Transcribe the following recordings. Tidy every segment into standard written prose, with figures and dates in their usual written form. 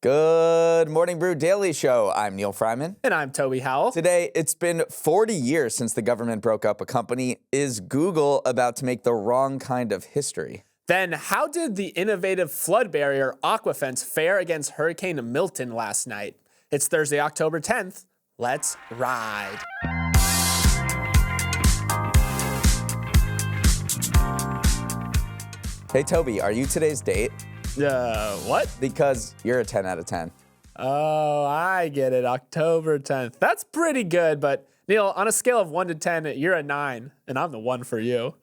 Good morning, Brew Daily Show. I'm Neal Freyman. And I'm Toby Howell. Today, it's been 40 years since the government broke up a company. Is Google about to make the wrong kind of history? Then how did the innovative flood barrier AquaFence fare against Hurricane Milton last night? It's Thursday, October 10th. Let's ride. Hey, Toby, are you today's date? What? Because you're a 10 out of 10. Oh, I get it. October 10th. That's pretty good, but Neal, on a scale of 1 to 10, you're a 9, and I'm the 1 for you.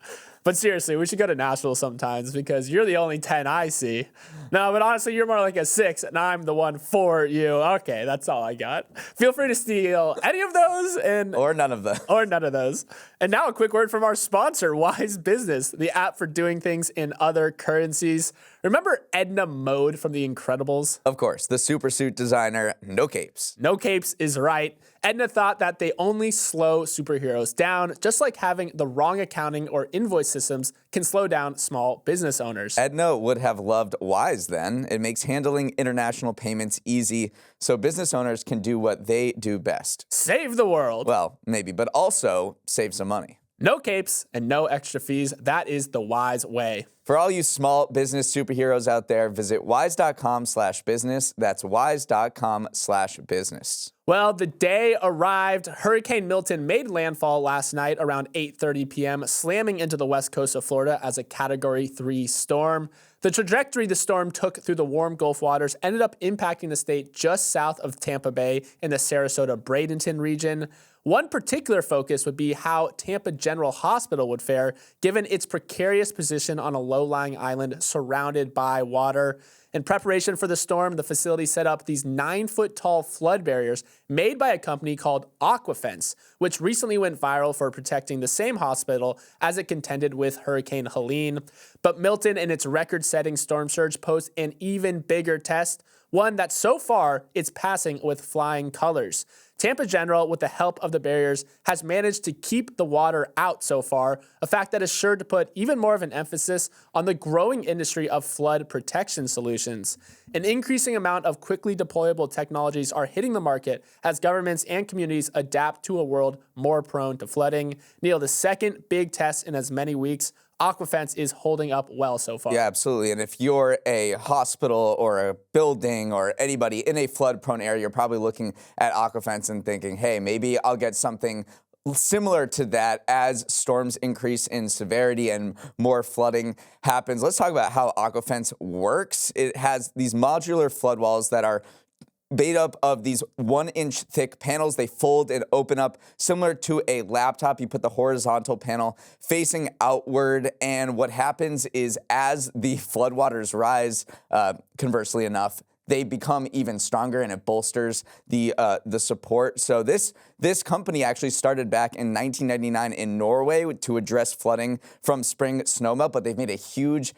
But seriously, we should go to Nashville sometimes because you're the only 10 I see. No, but honestly, you're more like a 6, and I'm the 1 for you. Okay, that's all I got. Feel free to steal any of those Or none of them. Or none of those. And now a quick word from our sponsor, Wise Business, the app for doing things in other currencies. Remember Edna Mode from The Incredibles? Of course, the super suit designer, no capes. No capes is right. Edna thought that they only slow superheroes down, just like having the wrong accounting or invoice systems can slow down small business owners. Edna would have loved Wise then. It makes handling international payments easy so business owners can do what they do best. Save the world. Well, maybe, but also save some money. No capes and no extra fees. That is the Wise way. For all you small business superheroes out there, visit wise.com/business. That's wise.com/business. Well, the day arrived. Hurricane Milton made landfall last night around 8:30 p.m., slamming into the west coast of Florida as a Category 3 storm. The trajectory the storm took through the warm Gulf waters ended up impacting the state just south of Tampa Bay in the Sarasota-Bradenton region. One particular focus would be how Tampa General Hospital would fare, given its precarious position on a low-lying island surrounded by water. In preparation for the storm, the facility set up these 9-foot-tall flood barriers made by a company called AquaFence, which recently went viral for protecting the same hospital as it contended with Hurricane Helene. But Milton and its record-setting storm surge posed an even bigger test, one that so far it's passing with flying colors. Tampa General, with the help of the barriers, has managed to keep the water out so far, a fact that is sure to put even more of an emphasis on the growing industry of flood protection solutions. An increasing amount of quickly deployable technologies are hitting the market as governments and communities adapt to a world more prone to flooding. Neal, the second big test in as many weeks, AquaFence is holding up well so far. Yeah, absolutely. And if you're a hospital or a building or anybody in a flood-prone area, you're probably looking at AquaFence and thinking, hey, maybe I'll get something similar to that as storms increase in severity and more flooding happens. Let's talk about how AquaFence works. It has these modular flood walls that are made up of these 1-inch thick panels. They fold and open up similar to a laptop. You put the horizontal panel facing outward, and what happens is as the floodwaters rise, conversely enough, they become even stronger, and it bolsters the support. So this company actually started back in 1999 in Norway to address flooding from spring snowmelt, but they've made a huge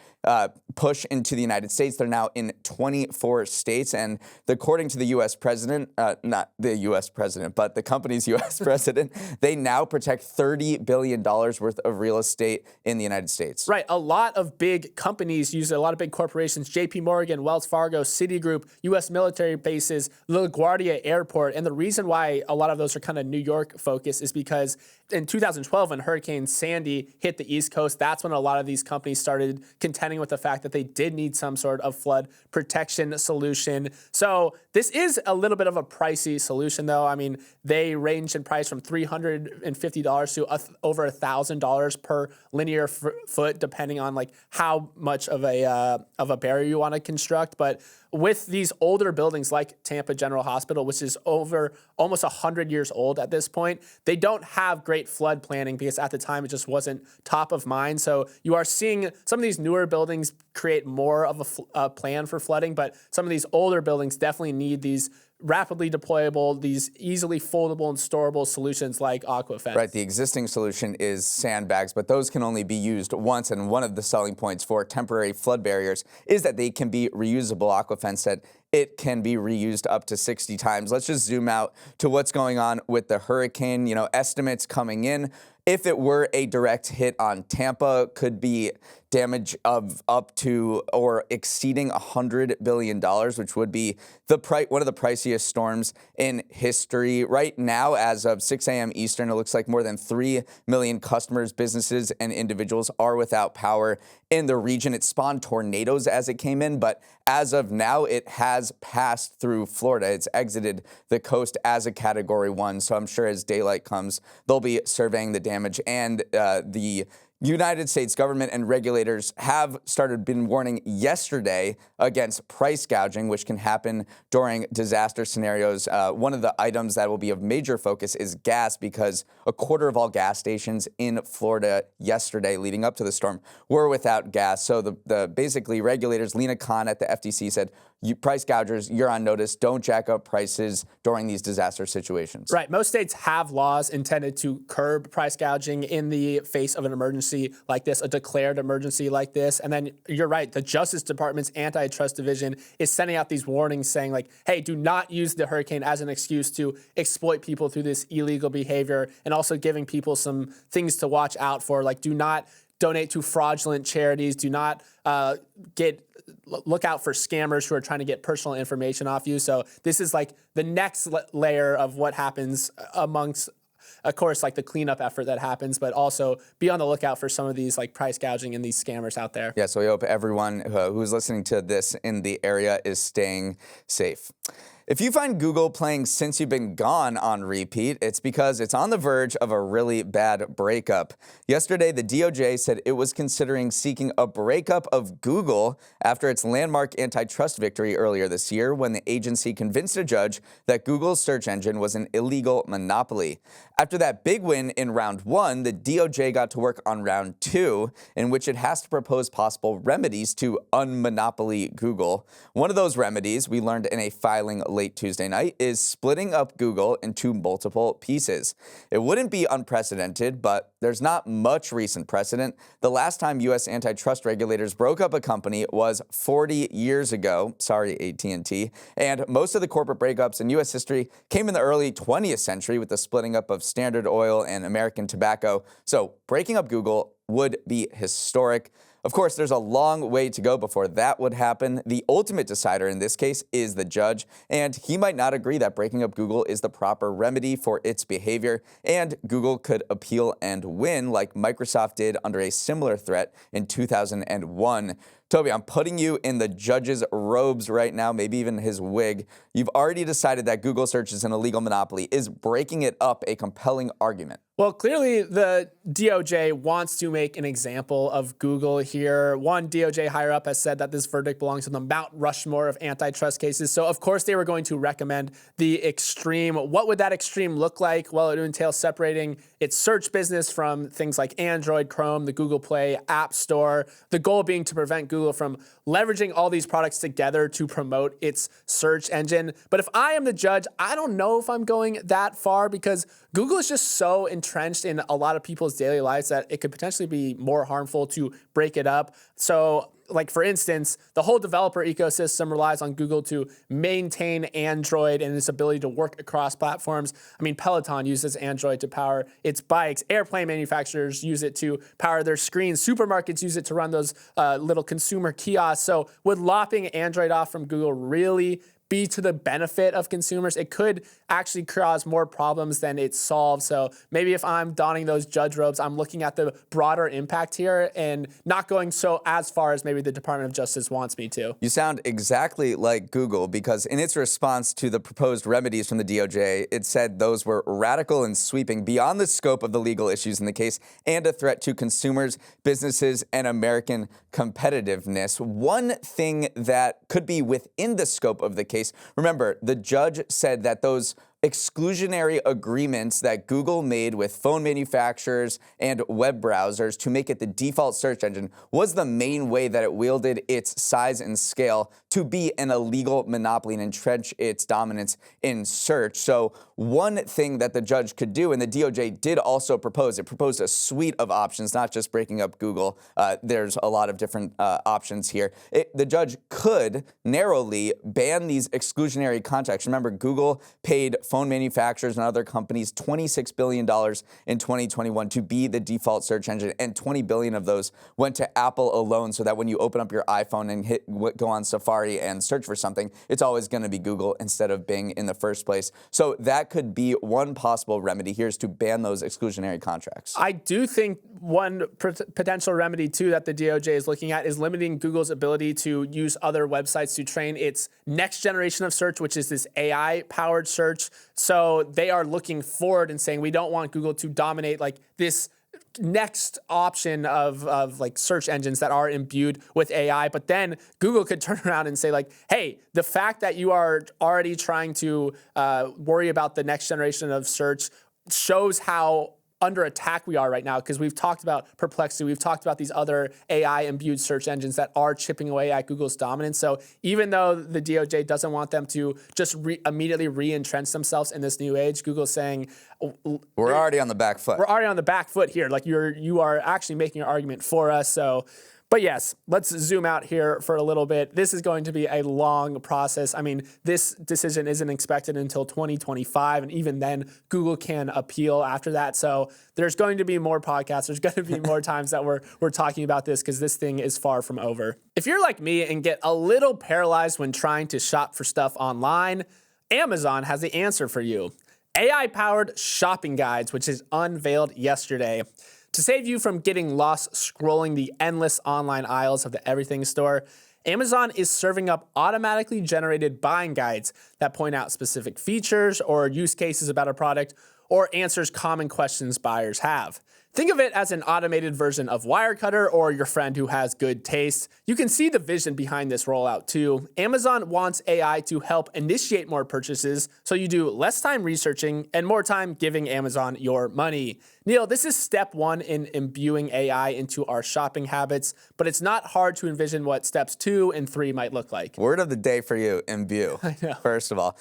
push into the United States. They're now in 24 states, and according to the U.S. president, not the U.S. president, but the company's U.S. president, they now protect $30 billion worth of real estate in the United States. Right. A lot of big companies use it, a lot of big corporations, JP Morgan, Wells Fargo, Citigroup, U.S. military bases, LaGuardia Airport. And the reason why a lot of those are kind of New York focused is because in 2012, when Hurricane Sandy hit the East Coast, that's when a lot of these companies started contending with the fact that they did need some sort of flood protection solution. So this is a little bit of a pricey solution, though. I mean, they range in price from $350 to over $1,000 per linear foot, depending on like how much of a barrier you want to construct. But with these older buildings like Tampa General Hospital, which is over almost 100 years old at this point, they don't have great flood planning because at the time it just wasn't top of mind. So you are seeing some of these newer buildings create more of a plan for flooding, but some of these older buildings definitely need these rapidly deployable, these easily foldable and storable solutions like AquaFence. Right, the existing solution is sandbags, but those can only be used once, and one of the selling points for temporary flood barriers is that they can be reusable. AquaFence said it can be reused up to 60 times. Let's just zoom out to what's going on with the hurricane. Estimates coming in. If it were a direct hit on Tampa, could be damage of up to or exceeding $100 billion, which would be one of the priciest storms in history. Right now, as of 6 a.m. Eastern, it looks like more than 3 million customers, businesses, and individuals are without power in the region. It spawned tornadoes as it came in, but as of now, it has passed through Florida. It's exited the coast as a Category 1, so I'm sure as daylight comes, they'll be surveying the damage. And the United States government and regulators have been warning yesterday against price gouging, which can happen during disaster scenarios. One of the items that will be of major focus is gas, because a quarter of all gas stations in Florida yesterday leading up to the storm were without gas. So the basically regulators, Lena Khan at the FTC said, you price gougers, you're on notice. Don't jack up prices during these disaster situations. Right. Most states have laws intended to curb price gouging in the face of an emergency like this, a declared emergency like this. And then you're right. The Justice Department's Antitrust Division is sending out these warnings saying, like, hey, do not use the hurricane as an excuse to exploit people through this illegal behavior, and also giving people some things to watch out for, like do not donate to fraudulent charities, do not look out for scammers who are trying to get personal information off you. So this is like the next layer of what happens amongst, of course, like the cleanup effort that happens, but also be on the lookout for some of these like price gouging and these scammers out there. Yeah, so we hope everyone who's listening to this in the area is staying safe. If you find Google playing Since You've Been Gone on repeat, it's because it's on the verge of a really bad breakup. Yesterday, the DOJ said it was considering seeking a breakup of Google after its landmark antitrust victory earlier this year, when the agency convinced a judge that Google's search engine was an illegal monopoly. After that big win in round 1, the DOJ got to work on round 2, in which it has to propose possible remedies to unmonopoly Google. One of those remedies, we learned in a filing late Tuesday night, is splitting up Google into multiple pieces. It wouldn't be unprecedented, but there's not much recent precedent. The last time U.S. antitrust regulators broke up a company was 40 years ago. Sorry, AT&T. And most of the corporate breakups in U.S. history came in the early 20th century with the splitting up of Standard Oil and American Tobacco. So breaking up Google would be historic. Of course, there's a long way to go before that would happen. The ultimate decider in this case is the judge, and he might not agree that breaking up Google is the proper remedy for its behavior, and Google could appeal and win like Microsoft did under a similar threat in 2001. Toby, I'm putting you in the judge's robes right now, maybe even his wig. You've already decided that Google search is an illegal monopoly. Is breaking it up a compelling argument? Well, clearly the DOJ wants to make an example of Google here. One DOJ higher up has said that this verdict belongs to the Mount Rushmore of antitrust cases. So, of course, they were going to recommend the extreme. What would that extreme look like? Well, it would entail separating its search business from things like Android, Chrome, the Google Play App Store. The goal being to prevent Google from leveraging all these products together to promote its search engine. But if I am the judge, I don't know if I'm going that far, because Google is just so entrenched in a lot of people's daily lives that it could potentially be more harmful to break it up. So, like, for instance, the whole developer ecosystem relies on Google to maintain Android and its ability to work across platforms. I mean, Peloton uses Android to power its bikes. Airplane manufacturers use it to power their screens. Supermarkets use it to run those little consumer kiosks. So would lopping Android off from Google really be to the benefit of consumers? It could actually cause more problems than it solves. So maybe if I'm donning those judge robes, I'm looking at the broader impact here and not going so as far as maybe the Department of Justice wants me to. You sound exactly like Google, because in its response to the proposed remedies from the DOJ, it said those were radical and sweeping beyond the scope of the legal issues in the case and a threat to consumers, businesses, and American competitiveness. One thing that could be within the scope of the case, remember, the judge said that those exclusionary agreements that Google made with phone manufacturers and web browsers to make it the default search engine was the main way that it wielded its size and scale to be an illegal monopoly and entrench its dominance in search. So one thing that the judge could do, and the DOJ did also propose, it proposed a suite of options, not just breaking up Google. There's a lot of different options here. The judge could narrowly ban these exclusionary contracts. Remember, Google paid phone manufacturers and other companies $26 billion in 2021 to be the default search engine, and 20 billion of those went to Apple alone, so that when you open up your iPhone and go on Safari and search for something, it's always going to be Google instead of Bing in the first place. So that could be one possible remedy here, is to ban those exclusionary contracts. I do think one potential remedy, too, that the DOJ is looking at is limiting Google's ability to use other websites to train its next generation of search, which is this AI-powered search. So they are looking forward and saying, we don't want Google to dominate like this next option of like search engines that are imbued with AI. But then Google could turn around and say like, hey, the fact that you are already trying to worry about the next generation of search shows how under attack we are right now, because we've talked about Perplexity, we've talked about these other AI-imbued search engines that are chipping away at Google's dominance. So even though the DOJ doesn't want them to just immediately re-entrench themselves in this new age, Google's saying, we're already on the back foot. We're already on the back foot here. Like you are actually making an argument for us. So. But yes, let's zoom out here for a little bit. This is going to be a long process. I mean, this decision isn't expected until 2025, and even then, Google can appeal after that. So there's going to be more podcasts. There's going to be more times that we're talking about this, because this thing is far from over. If you're like me and get a little paralyzed when trying to shop for stuff online, Amazon has the answer for you. AI-powered shopping guides, which is unveiled yesterday. To save you from getting lost scrolling the endless online aisles of the everything store, Amazon is serving up automatically generated buying guides that point out specific features or use cases about a product, or answers common questions buyers have. Think of it as an automated version of Wirecutter or your friend who has good taste. You can see the vision behind this rollout too. Amazon wants AI to help initiate more purchases, so you do less time researching and more time giving Amazon your money. Neal, this is step one in imbuing AI into our shopping habits, but it's not hard to envision what steps 2 and 3 might look like. Word of the day for you, imbue, first of all.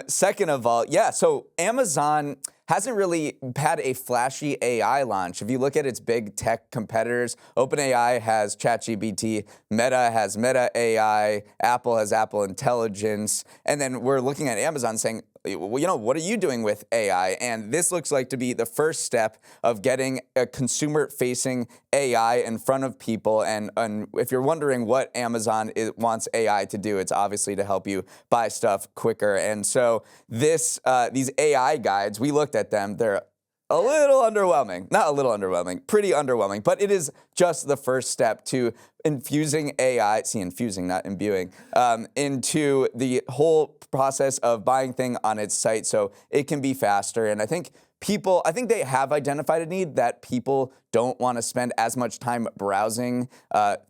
Second of all, so Amazon hasn't really had a flashy AI launch. If you look at its big tech competitors, OpenAI has ChatGPT, Meta has Meta AI, Apple has Apple Intelligence, and then we're looking at Amazon saying, well, what are you doing with AI? And this looks like to be the first step of getting a consumer-facing AI in front of people. And if you're wondering what Amazon wants AI to do, it's obviously to help you buy stuff quicker. And so these AI guides, we looked at them. They're a little underwhelming. Not a little underwhelming, pretty underwhelming. But it is just the first step to infusing AI, infusing, not imbuing, into the whole process of buying things on its site so it can be faster. And I think they have identified a need that people don't want to spend as much time browsing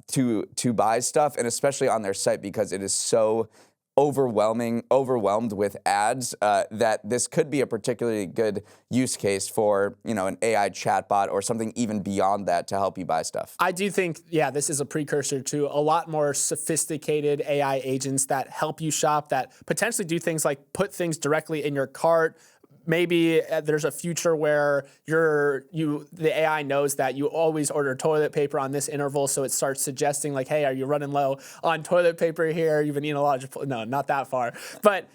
to buy stuff, and especially on their site, because it is so overwhelmed with ads, that this could be a particularly good use case for, an AI chatbot or something even beyond that to help you buy stuff. I do think, this is a precursor to a lot more sophisticated AI agents that help you shop, that potentially do things like put things directly in your cart. Maybe there's a future where the AI knows that you always order toilet paper on this interval, so it starts suggesting like, hey, are you running low on toilet paper here? You've been eating a lot of, no, not that far. But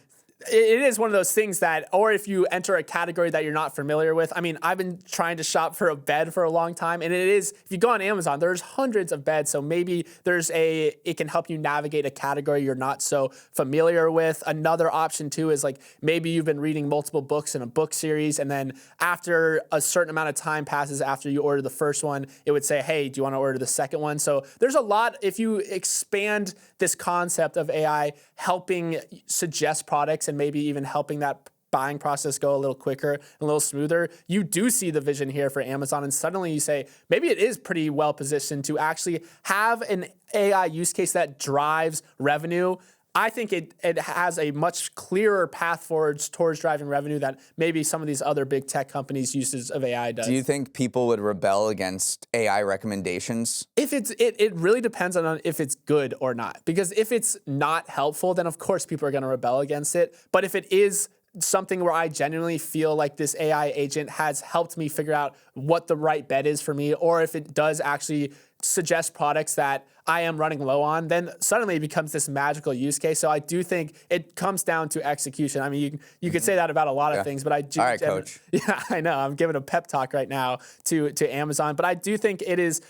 it is one of those things that, or if you enter a category that you're not familiar with. I mean, I've been trying to shop for a bed for a long time, and if you go on Amazon, there's hundreds of beds, so maybe it can help you navigate a category you're not so familiar with. Another option too is like, maybe you've been reading multiple books in a book series, and then after a certain amount of time passes after you order the first one, it would say, hey, do you want to order the second one? So there's a lot, if you expand this concept of AI helping suggest products and maybe even helping that buying process go a little quicker and a little smoother, you do see the vision here for Amazon, and suddenly you say, maybe it is pretty well positioned to actually have an AI use case that drives revenue I think it has a much clearer path forwards towards driving revenue that maybe some of these other big tech companies' uses of AI does. Do you think people would rebel against AI recommendations? If it really depends on if it's good or not. Because if it's not helpful, then of course people are going to rebel against it. But if it is something where I genuinely feel like this AI agent has helped me figure out what the right bet is for me, or if it does actually suggest products that I am running low on, then suddenly it becomes this magical use case. So I do think it comes down to execution. I mean, you could say that about a lot of things, but I do. All right, Coach. Yeah, I know. I'm giving a pep talk right now to Amazon, but I do think it is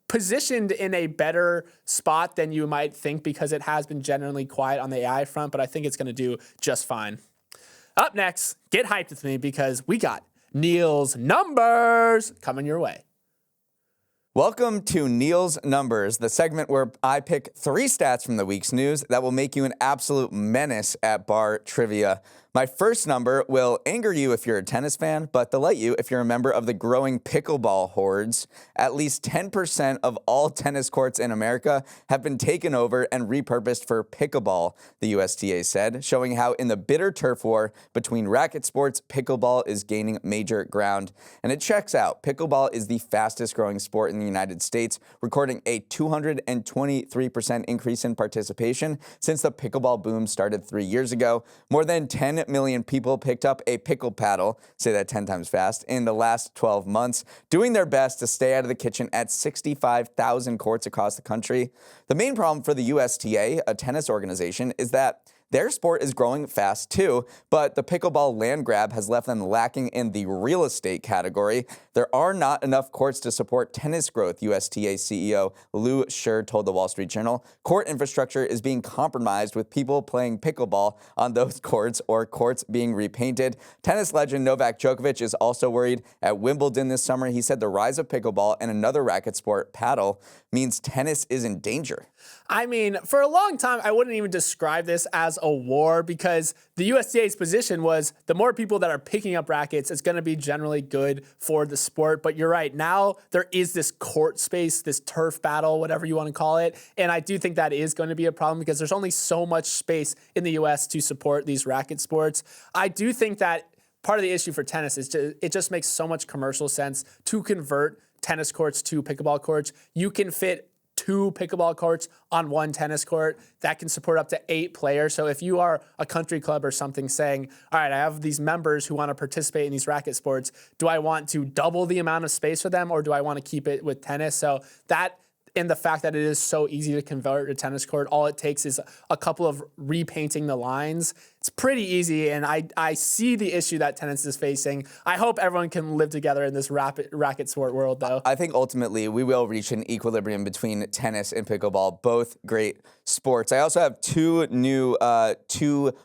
positioned in a better spot than you might think because it has been generally quiet on the AI front, but I think it's going to do just fine. Up next, get hyped with me because we got Neal's numbers coming your way. Welcome to Neal's Numbers, the segment where I pick 3 stats from the week's news that will make you an absolute menace at bar trivia. My first number will anger you if you're a tennis fan, but delight you if you're a member of the growing pickleball hordes. At least 10% of all tennis courts in America have been taken over and repurposed for pickleball, the USTA said, showing how in the bitter turf war between racket sports, pickleball is gaining major ground. And it checks out. Pickleball is the fastest growing sport in the United States, recording a 223% increase in participation since the pickleball boom started 3 years ago. More than 10 million people picked up a pickle paddle, say that 10 times fast, in the last 12 months, doing their best to stay out of the kitchen at 65,000 courts across the country. The main problem for the USTA, a tennis organization, is that their sport is growing fast too, but the pickleball land grab has left them lacking in the real estate category. There are not enough courts to support tennis growth, USTA CEO Lou Scher told the Wall Street Journal. Court infrastructure is being compromised with people playing pickleball on those courts or courts being repainted. Tennis legend Novak Djokovic is also worried. At Wimbledon this summer, he said the rise of pickleball and another racket sport, paddle, means tennis is in danger. I mean, for a long time, I wouldn't even describe this as a war because the USDA's position was the more people that are picking up rackets, it's going to be generally good for the sport. But you're right. Now there is this court space, this turf battle, whatever you want to call it. And I do think that is going to be a problem because there's only so much space in the U.S. to support these racket sports. I do think that part of the issue for tennis is it just makes so much commercial sense to convert tennis courts to pickleball courts. You can fit 2 pickleball courts on 1 tennis court that can support up to 8 players. So if you are a country club or something saying, all right, I have these members who want to participate in these racket sports, do I want to double the amount of space for them or do I want to keep it with tennis? So that, and the fact that it is so easy to convert a tennis court, all it takes is a couple of repainting the lines. It's pretty easy, and I see the issue that tennis is facing. I hope everyone can live together in this racket sport world, though. I think ultimately we will reach an equilibrium between tennis and pickleball, both great sports. I also have 2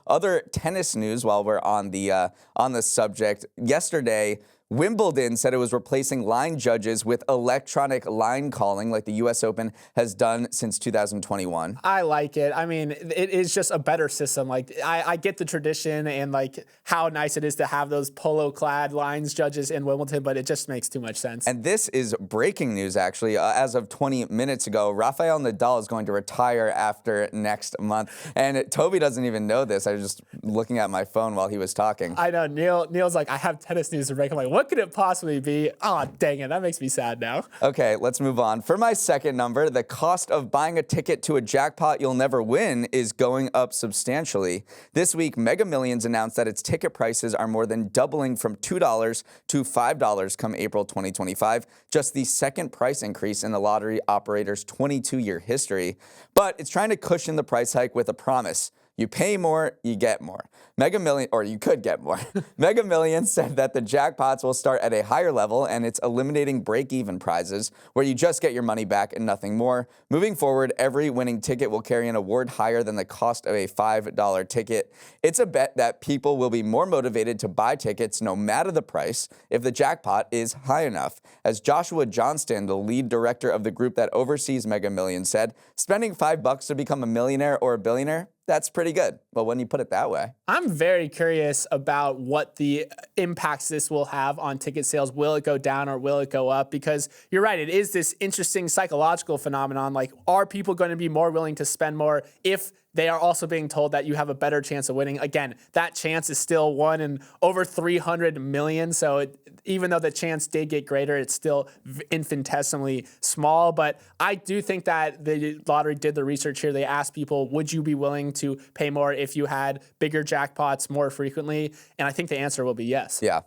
other tennis news while we're on the subject. Yesterday, Wimbledon said it was replacing line judges with electronic line calling like the U.S. Open has done since 2021. I like it. I mean, it is just a better system. Like, I get the tradition and, like, how nice it is to have those polo-clad lines judges in Wimbledon, but it just makes too much sense. And this is breaking news, actually. As of 20 minutes ago, Rafael Nadal is going to retire after next month. And Toby doesn't even know this. I was just looking at my phone while he was talking. I know. Neal's like, I have tennis news to break. I'm like, what could it possibly be? Oh, dang it. That makes me sad now. Okay, let's move on. For my second number, the cost of buying a ticket to a jackpot you'll never win is going up substantially. This week, Mega Millions announced that its ticket prices are more than doubling from $2 to $5 come April 2025, just the second price increase in the lottery operator's 22-year history. But it's trying to cushion the price hike with a promise. You pay more, you get more. You could get more. Mega Millions said that the jackpots will start at a higher level and it's eliminating break-even prizes where you just get your money back and nothing more. Moving forward, every winning ticket will carry an award higher than the cost of a $5 ticket. It's a bet that people will be more motivated to buy tickets no matter the price if the jackpot is high enough. As Joshua Johnston, the lead director of the group that oversees Mega Millions, said, spending $5 to become a millionaire or a billionaire, that's pretty good. Well, when you put it that way. I'm very curious about what the impacts this will have on ticket sales. Will it go down or will it go up? Because you're right, it is this interesting psychological phenomenon. Like, are people going to be more willing to spend more if they are also being told that you have a better chance of winning. Again, that chance is still 1 in over 300 million. So even though the chance did get greater, it's still infinitesimally small. But I do think that the lottery did the research here. They asked people, would you be willing to pay more if you had bigger jackpots more frequently? And I think the answer will be yes. Yeah.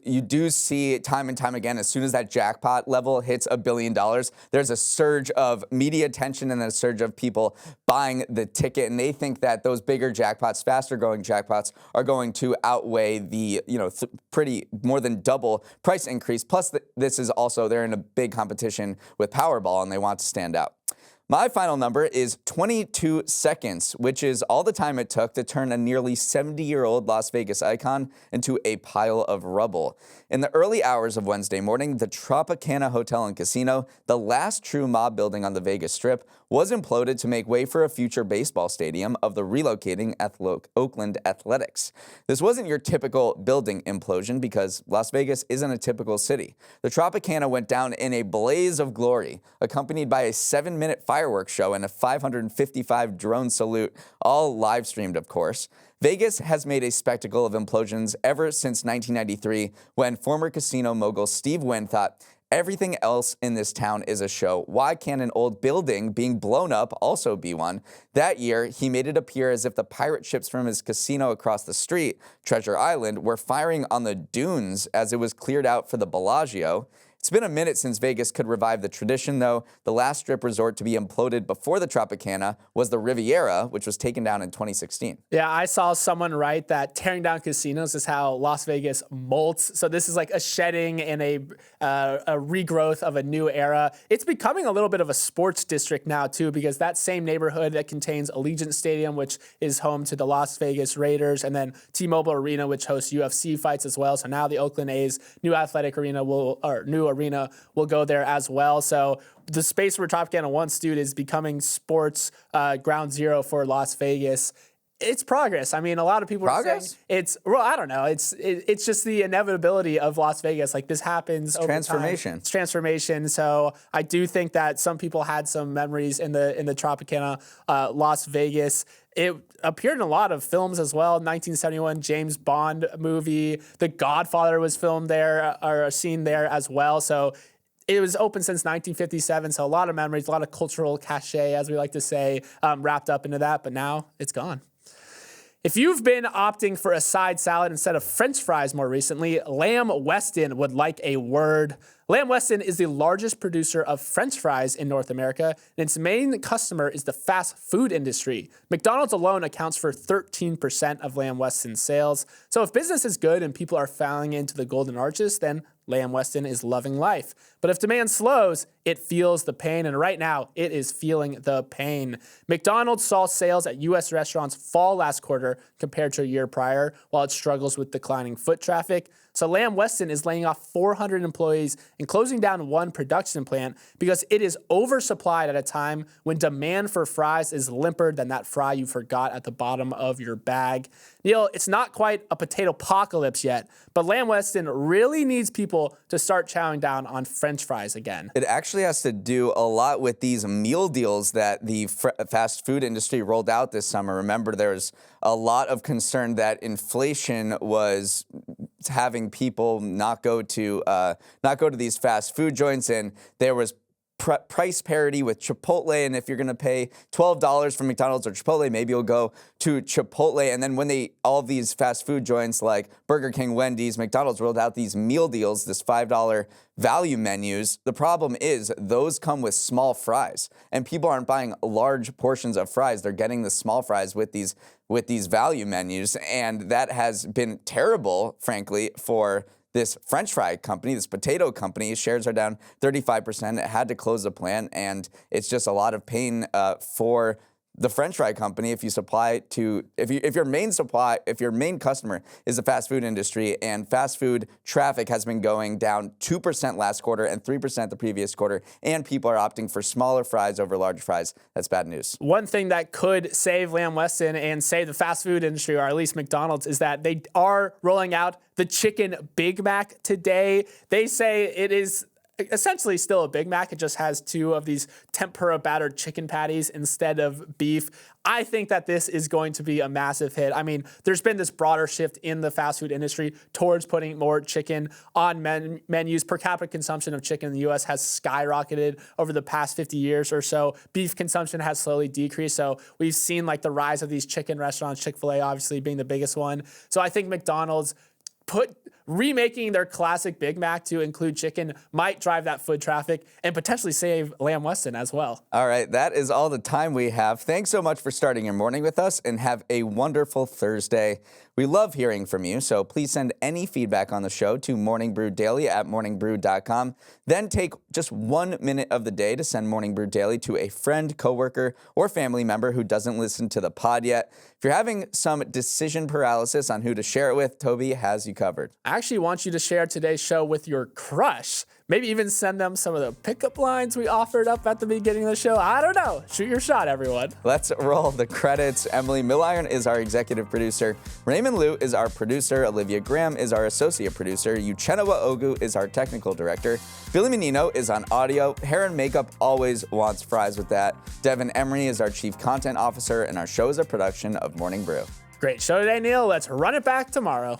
You do see time and time again, as soon as that jackpot level hits $1 billion, there's a surge of media attention and a surge of people buying the ticket. And they think that those bigger jackpots, faster growing jackpots, are going to outweigh the, pretty more than double price increase. Plus, this is also, they're in a big competition with Powerball and they want to stand out. My final number is 22 seconds, which is all the time it took to turn a nearly 70-year-old Las Vegas icon into a pile of rubble. In the early hours of Wednesday morning, the Tropicana Hotel and Casino, the last true mob building on the Vegas Strip, was imploded to make way for a future baseball stadium of the relocating Oakland Athletics. This wasn't your typical building implosion because Las Vegas isn't a typical city. The Tropicana went down in a blaze of glory, accompanied by a 7-minute fireworks show and a 555 drone salute, all live streamed, of course. Vegas has made a spectacle of implosions ever since 1993, when former casino mogul Steve Wynn thought, everything else in this town is a show. Why can't an old building being blown up also be one? That year, he made it appear as if the pirate ships from his casino across the street, Treasure Island, were firing on the dunes as it was cleared out for the Bellagio. It's been a minute since Vegas could revive the tradition, though. The last strip resort to be imploded before the Tropicana was the Riviera, which was taken down in 2016. Yeah, I saw someone write that tearing down casinos is how Las Vegas molts. So this is like a shedding and a regrowth of a new era. It's becoming a little bit of a sports district now, too, because that same neighborhood that contains Allegiant Stadium, which is home to the Las Vegas Raiders, and then T-Mobile Arena, which hosts UFC fights as well. So now the Oakland A's new arena will go there as well. So the space where Tropicana once stood is becoming sports ground zero for Las Vegas. It's progress. I mean, a lot of people are saying I don't know. It's just the inevitability of Las Vegas. Like, this happens over transformation. Time. It's transformation. So I do think that some people had some memories in the Tropicana Las Vegas. It appeared in a lot of films as well. 1971 James Bond movie. The Godfather was filmed there, or seen there as well. So it was open since 1957. So a lot of memories, a lot of cultural cachet, as we like to say, wrapped up into that. But now it's gone. If you've been opting for a side salad instead of French fries more recently, Lamb Weston would like a word. Lamb Weston is the largest producer of French fries in North America, and its main customer is the fast food industry. McDonald's alone accounts for 13% of Lamb Weston's sales. So if business is good and people are filing into the golden arches, then Lamb Weston is loving life. But if demand slows, it feels the pain, and right now, it is feeling the pain. McDonald's saw sales at U.S. restaurants fall last quarter compared to a year prior, while it struggles with declining foot traffic. So Lamb Weston is laying off 400 employees and closing down one production plant because it is oversupplied at a time when demand for fries is limper than that fry you forgot at the bottom of your bag. Neal, it's not quite a potato apocalypse yet, but Lamb Weston really needs people to start chowing down on French fries again. It actually has to do a lot with these meal deals that the fast food industry rolled out this summer. Remember, there's a lot of concern that inflation was having people not go to these fast food joints, and there was price parity with Chipotle, and if you're going to pay $12 for McDonald's or Chipotle, maybe you'll go to Chipotle. And then when all of these fast food joints like Burger King, Wendy's, McDonald's rolled out these meal deals, this $5 value menus, the problem is those come with small fries, and people aren't buying large portions of fries. They're getting the small fries with these value menus, and that has been terrible, frankly, for this French fry company, this potato company. Shares are down 35%. It had to close the plant, and it's just a lot of pain for the French fry company if your main customer is the fast food industry, and fast food traffic has been going down 2% last quarter and 3% the previous quarter, and people are opting for smaller fries over large fries. That's bad news. One thing that could save Lamb Weston and save the fast food industry, or at least McDonald's, is that they are rolling out the Chicken Big Mac today. They say it is essentially still a Big Mac. It just has 2 of these tempura battered chicken patties instead of beef. I think that this is going to be a massive hit. I mean, there's been this broader shift in the fast food industry towards putting more chicken on menus. Per capita consumption of chicken in the U.S. has skyrocketed over the past 50 years or so. Beef consumption has slowly decreased. So we've seen like the rise of these chicken restaurants, Chick-fil-A obviously being the biggest one. So I think McDonald's remaking their classic Big Mac to include chicken might drive that foot traffic and potentially save Lamb Weston as well. All right, that is all the time we have. Thanks so much for starting your morning with us, and have a wonderful Thursday. We love hearing from you, so please send any feedback on the show to morningbrew@morningbrew.com. Then take just 1 minute of the day to send Morning Brew Daily to a friend, coworker, or family member who doesn't listen to the pod yet. If you're having some decision paralysis on who to share it with, Toby has you covered. I actually want you to share today's show with your crush. Maybe even send them some of the pickup lines we offered up at the beginning of the show. I don't know. Shoot your shot, everyone. Let's roll the credits. Emily Milliron is our executive producer. Raymond Liu is our producer. Olivia Graham is our associate producer. Uchenna Ogu is our technical director. Billy Menino is on audio. Hair and makeup always wants fries with that. Devin Emery is our chief content officer, and our show is a production of Morning Brew. Great show today, Neal. Let's run it back tomorrow.